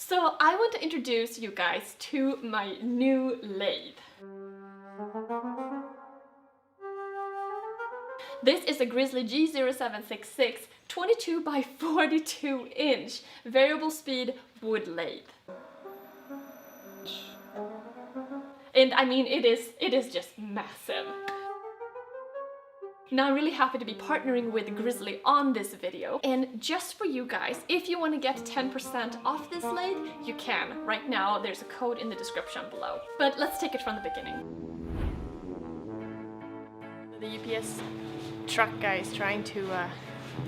So I want to introduce you guys to my new lathe. This is a Grizzly G0766 22 by 42 inch variable speed wood lathe. And I mean, it is just massive. Now I'm really happy to be partnering with Grizzly on this video, and just for you guys, if you want to get 10% off this lathe, you can. Right now there's a code in the description below. But let's take it from the beginning. The UPS truck guy is trying to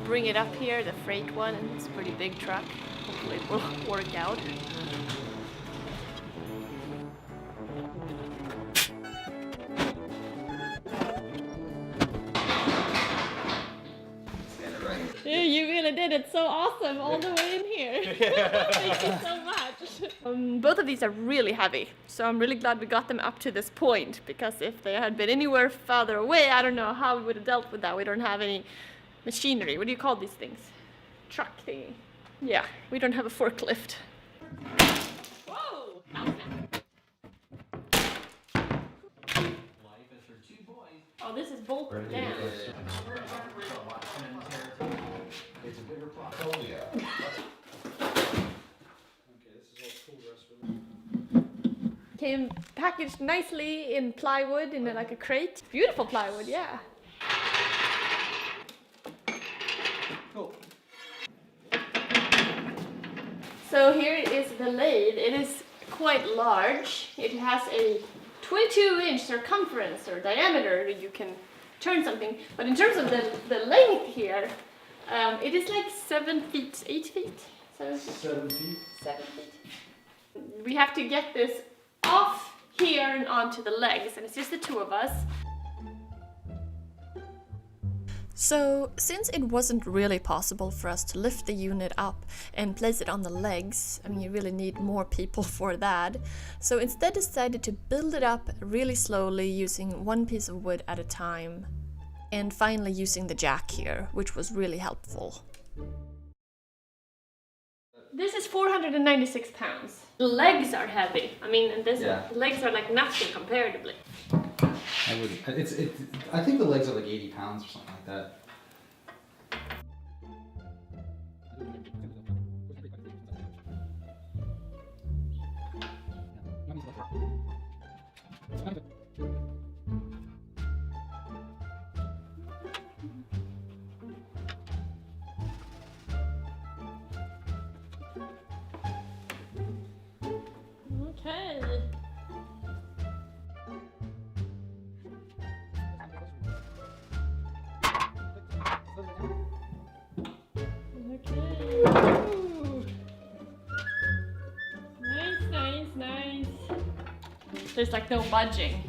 bring it up here, the freight one, and it's a pretty big truck. Hopefully it will work out. Dude, you really did it so awesome all the way in here. Thank you so much. Both of these are really heavy, so I'm really glad we got them up to this point, because if they had been anywhere farther away, I don't know how we would have dealt with that. We don't have any machinery. What do you call these things? Truck thingy. Yeah, we don't have a forklift. Whoa! Oh, this is bolted down. It's a bigger plot. Oh yeah. Okay, this is all cool rest. Came packaged nicely in plywood, in like a crate. Beautiful plywood, yeah. Cool. So here is the lathe. It is quite large. It has a 22-inch circumference or diameter that you can turn something. But in terms of the length here, it is like 7 feet, 8 feet? 7 feet? 7 feet. 7 feet. We have to get this off here and onto the legs, and it's just the two of us. So, since it wasn't really possible for us to lift the unit up and place it on the legs, I mean, you really need more people for that, so instead decided to build it up really slowly using one piece of wood at a time, and finally using the jack here, which was really helpful. This is 496 pounds. The legs are heavy. I mean, and this Yeah. the legs are like nothing comparatively. I think the legs are like 80 pounds or something like that. Okay. Ooh. Nice. There's like no budging.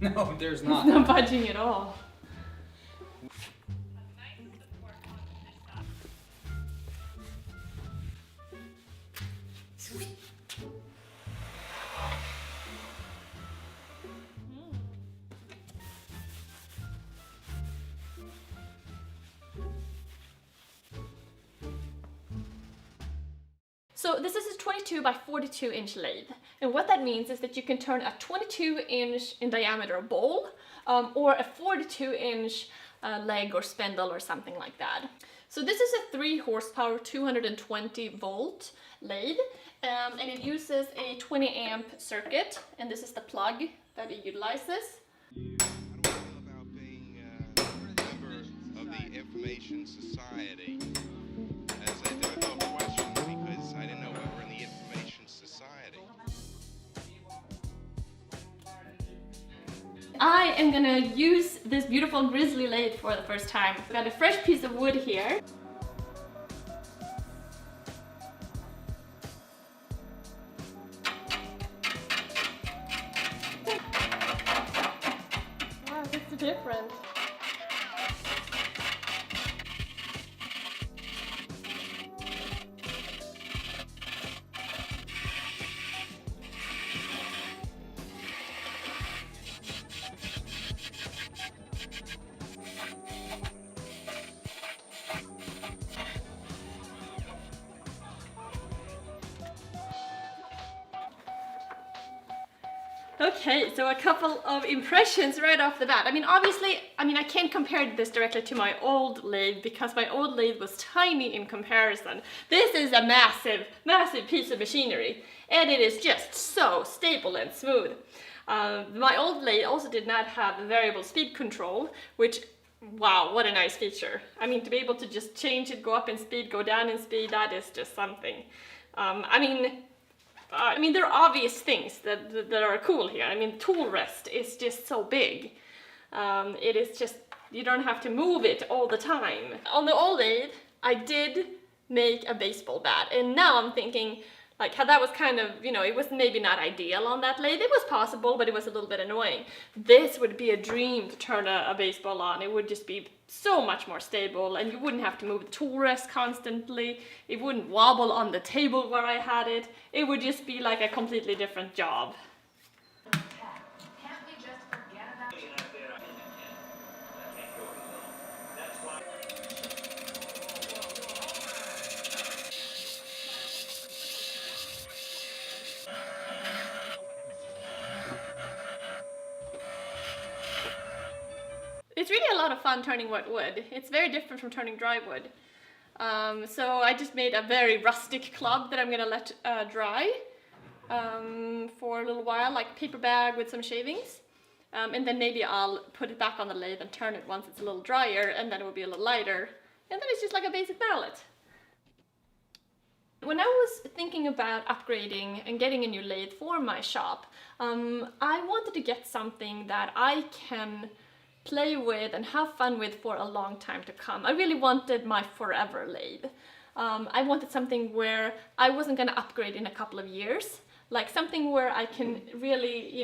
No, there's There's not. no budging at all. So this is a 22 by 42 inch lathe, and what that means is that you can turn a 22 inch in diameter bowl or a 42 inch leg or spindle or something like that. So this is a 3 horsepower 220 volt lathe, and it uses a 20 amp circuit, and this is the plug that it utilizes. How do I feel about being a member of the Information Society? As I do, I have questions because I didn't know we were in the Information Society. I am gonna use this beautiful Grizzly lathe for the first time. I've got a fresh piece of wood here. Wow, this is different. Okay, so a couple of impressions right off the bat. I mean, obviously, I can't compare this directly to my old lathe because my old lathe was tiny in comparison. This is a massive, massive piece of machinery, and it is just so stable and smooth. My old lathe also did not have variable speed control, which, wow, what a nice feature. I mean, to be able to just change it, go up in speed, go down in speed, that is just something. There are obvious things that are cool here. I mean, the tool rest is just so big. It is just, you don't have to move it all the time. On the old lathe, I did make a baseball bat, and now I'm thinking, like, how that was kind of, it was maybe not ideal on that lathe. It was possible, but it was a little bit annoying. This would be a dream to turn a baseball on. It would just be so much more stable, and you wouldn't have to move the tool rest constantly. It wouldn't wobble on the table where I had it. It would just be like a completely different job. It's really a lot of fun turning wet wood. It's very different from turning dry wood. So I just made a very rustic club that I'm gonna let dry for a little while, like a paper bag with some shavings. And then maybe I'll put it back on the lathe and turn it once it's a little drier, and then it will be a little lighter. And then it's just like a basic mallet. When I was thinking about upgrading and getting a new lathe for my shop, I wanted to get something that I can play with and have fun with for a long time to come. I really wanted my forever lathe. I wanted something where I wasn't gonna upgrade in a couple of years, like something where I can really,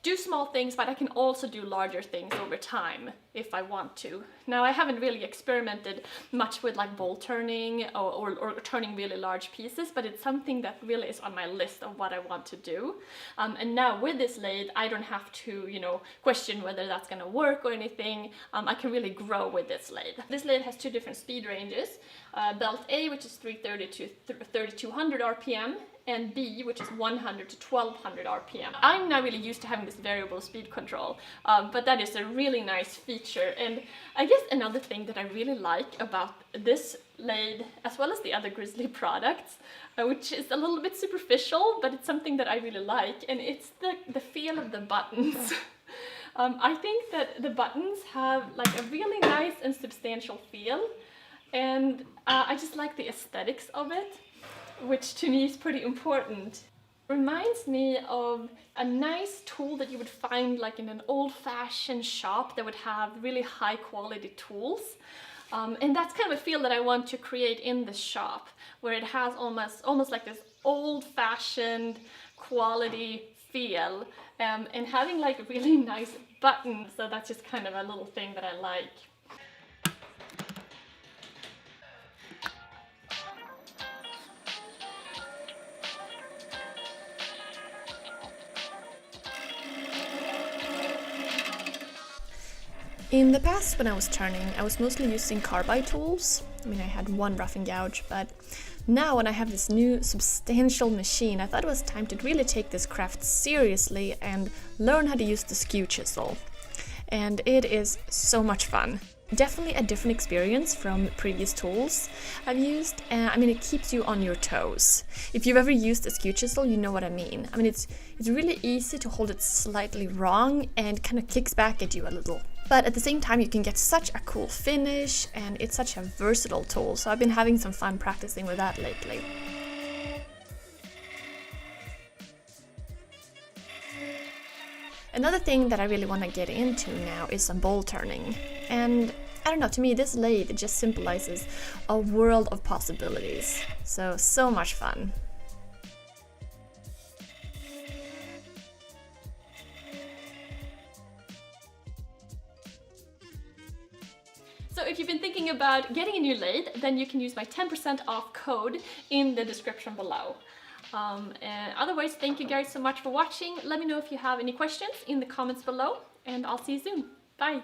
do small things, but I can also do larger things over time if I want to. Now, I haven't really experimented much with like bolt turning or turning really large pieces, but it's something that really is on my list of what I want to do. And now with this lathe, I don't have to, question whether that's gonna work or anything. I can really grow with this lathe. This lathe has two different speed ranges. Belt A, which is 330 to 3200 RPM, and B, which is 100 to 1200 RPM. I'm not really used to having this variable speed control, but that is a really nice feature. And I guess another thing that I really like about this lathe, as well as the other Grizzly products, which is a little bit superficial, but it's something that I really like, and it's the feel of the buttons. I think that the buttons have like a really nice and substantial feel, and I just like the aesthetics of it, which to me is pretty important. Reminds me of a nice tool that you would find like in an old-fashioned shop that would have really high quality tools. And that's kind of a feel that I want to create in the shop, where it has almost like this old-fashioned quality feel, and having like really nice buttons. So that's just kind of a little thing that I like. In the past, when I was turning, I was mostly using carbide tools. I had one rough and gouge, but now when I have this new substantial machine, I thought it was time to really take this craft seriously and learn how to use the skew chisel. And it is so much fun. Definitely a different experience from previous tools I've used. It keeps you on your toes. If you've ever used a skew chisel, you know what I mean. It's really easy to hold it slightly wrong and kind of kicks back at you a little. But at the same time, you can get such a cool finish, and it's such a versatile tool. So I've been having some fun practicing with that lately. Another thing that I really want to get into now is some bolt turning. And I don't know, to me this lathe just symbolizes a world of possibilities. So much fun. So if you've been thinking about getting a new lathe, then you can use my 10% off code in the description below. And otherwise, thank you guys so much for watching. Let me know if you have any questions in the comments below, and I'll see you soon. Bye!